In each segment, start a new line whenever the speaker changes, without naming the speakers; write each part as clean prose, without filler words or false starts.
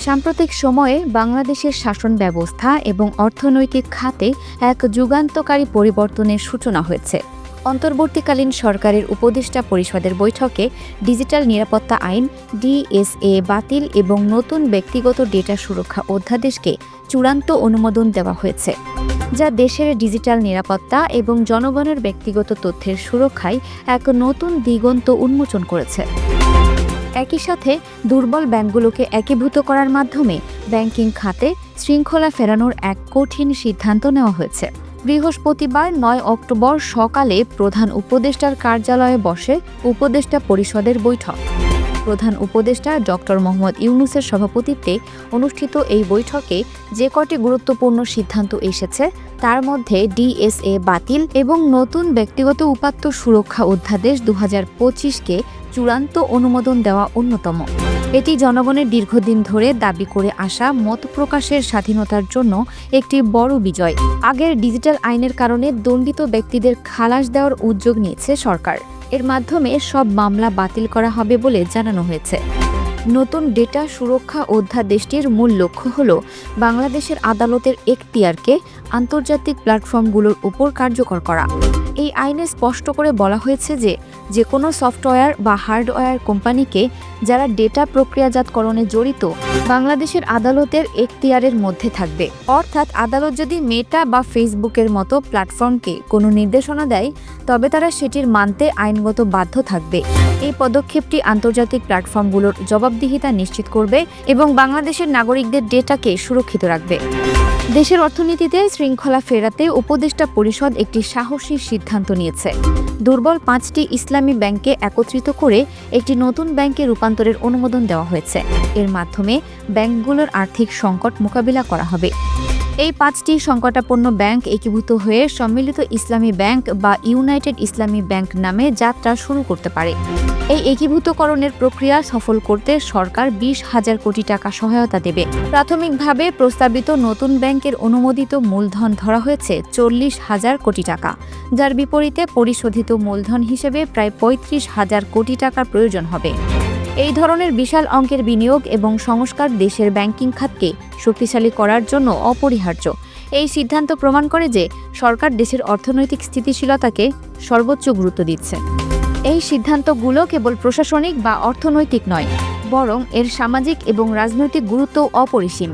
সাম্প্রতিক সময়ে বাংলাদেশের শাসন ব্যবস্থা এবং অর্থনৈতিক খাতে এক যুগান্তকারী পরিবর্তনের সূচনা হয়েছে। অন্তর্বর্তীকালীন সরকারের উপদেষ্টা পরিষদের বৈঠকে ডিজিটাল নিরাপত্তা আইন ডিএসএ বাতিল এবং নতুন ব্যক্তিগত ডেটা সুরক্ষা অধ্যাদেশকে চূড়ান্ত অনুমোদন দেওয়া হয়েছে, যা দেশের ডিজিটাল নিরাপত্তা এবং জনগণের ব্যক্তিগত তথ্যের সুরক্ষায় এক নতুন দিগন্ত উন্মোচন করেছে। একই সাথে দুর্বল ব্যাংকগুলোকে একীভূত করার মাধ্যমে ব্যাংকিং খাতে শৃঙ্খলা ফেরানোর এক কঠিন সিদ্ধান্ত নেওয়া হয়েছে। বৃহস্পতিবার ৯ অক্টোবর সকালে প্রধান উপদেষ্টার কার্যালয়ে বসে উপদেষ্টা পরিষদের বৈঠক। প্রধান উপদেষ্টা ডক্টর মোহাম্মদ ইউনূসের সভাপতিত্বে অনুষ্ঠিত এই বৈঠকে যে কটি গুরুত্বপূর্ণ সিদ্ধান্ত এসেছে তার মধ্যে ডিএসএ বাতিল এবং নতুন ব্যক্তিগত উপাত্ত সুরক্ষা অধ্যাদেশ ২০২৫-কে চূড়ান্ত অনুমোদন দেওয়া অন্যতম। এটি জনগণের দীর্ঘদিন ধরে দাবি করে আসা মত প্রকাশের স্বাধীনতার জন্য একটি বড় বিজয়। আগের ডিজিটাল আইনের কারণে দণ্ডিত ব্যক্তিদের খালাস দেওয়ার উদ্যোগ নিয়েছে সরকার। এর মাধ্যমে সব মামলা বাতিল করা হবে বলে জানানো হয়েছে। নতুন ডেটা সুরক্ষা অধ্যাদেশটির মূল লক্ষ্য হল বাংলাদেশের আদালতের এখতিয়ারকে আন্তর্জাতিক প্ল্যাটফর্মগুলোর উপর কার্যকর করা। এই আইনে স্পষ্ট করে বলা হয়েছে যে কোনো সফটওয়্যার বা হার্ডওয়্যার কোম্পানিকে যারা ডেটা প্রক্রিয়াজাতকরণে জড়িত বাংলাদেশের আদালতের এখতিয়ারের মধ্যে থাকবে। অর্থাৎ আদালত যদি মেটা বা ফেসবুকের মতো প্ল্যাটফর্মকে কোনো নির্দেশনা দেয় তবে তারা সেটির মানতে আইনগত বাধ্য থাকবে। এই পদক্ষেপটি আন্তর্জাতিক প্ল্যাটফর্মগুলোর জবাবদিহিতা নিশ্চিত করবে এবং বাংলাদেশের নাগরিকদের ডেটাকে সুরক্ষিত রাখবে। দেশের অর্থনীতিতে শৃঙ্খলা ফেরাতে উপদেষ্টা পরিষদ একটি সাহসী সিদ্ধান্ত নিয়েছে। দুর্বল ৫টি ইসলামী ব্যাংককে একত্রিত করে একটি নতুন ব্যাংকে রূপান্তরের অনুমোদন দেওয়া হয়েছে। এর মাধ্যমে ব্যাংকগুলোর আর্থিক সংকট মোকাবিলা করা হবে। এই ৫টি সংকটাপন্ন ব্যাংক একীভূত হয়ে সম্মিলিত ইসলামী ব্যাংক বা ইউনাইটেড ইসলামী ব্যাংক নামে যাত্রা শুরু করতে পারে। এই একীভূতকরণের প্রক্রিয়া সফল করতে সরকার ২০,০০০ কোটি টাকা সহায়তা দেবে। প্রাথমিকভাবে প্রস্তাবিত নতুন ব্যাংকের অনুমোদিত মূলধন ধরা হয়েছে ৪০,০০০ কোটি টাকা, যার বিপরীতে পরিশোধিত মূলধন হিসেবে প্রায় ৩৫,০০০ কোটি টাকার প্রয়োজন হবে। এই ধরনের বিশাল অঙ্কের বিনিয়োগ এবং সংস্কার দেশের ব্যাংকিং খাতকে শক্তিশালী করার জন্য অপরিহার্য। এই সিদ্ধান্ত প্রমাণ করে যে সরকার দেশের অর্থনৈতিক স্থিতিশীলতাকে সর্বোচ্চ গুরুত্ব দিচ্ছে। এই সিদ্ধান্তগুলো কেবল প্রশাসনিক বা অর্থনৈতিক নয়, বরং এর সামাজিক এবং রাজনৈতিক গুরুত্ব অপরিসীম।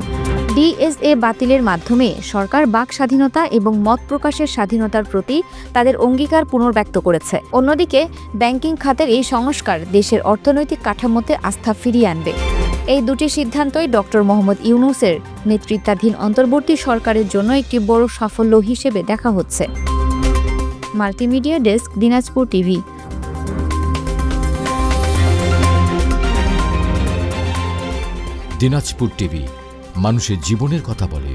ডিএসএ বাতিলের মাধ্যমে সরকার বাক স্বাধীনতা এবং মত প্রকাশের স্বাধীনতার প্রতি তাদের অঙ্গীকার পুনর্ব্যক্ত করেছে। অন্যদিকে ব্যাংকিং খাতের এই সংস্কার দেশের অর্থনৈতিক কাঠামোতে আস্থা ফিরিয়ে আনবে। এই দুটি সিদ্ধান্তই ডক্টর মোহাম্মদ ইউনূসের নেতৃত্বাধীন অন্তর্বর্তী সরকারের জন্য একটি বড় সাফল্য হিসেবে দেখা হচ্ছে। Multimedia desk, Dinajpur TV.
Dinajpur TV, মানুষের জীবনের কথা বলে।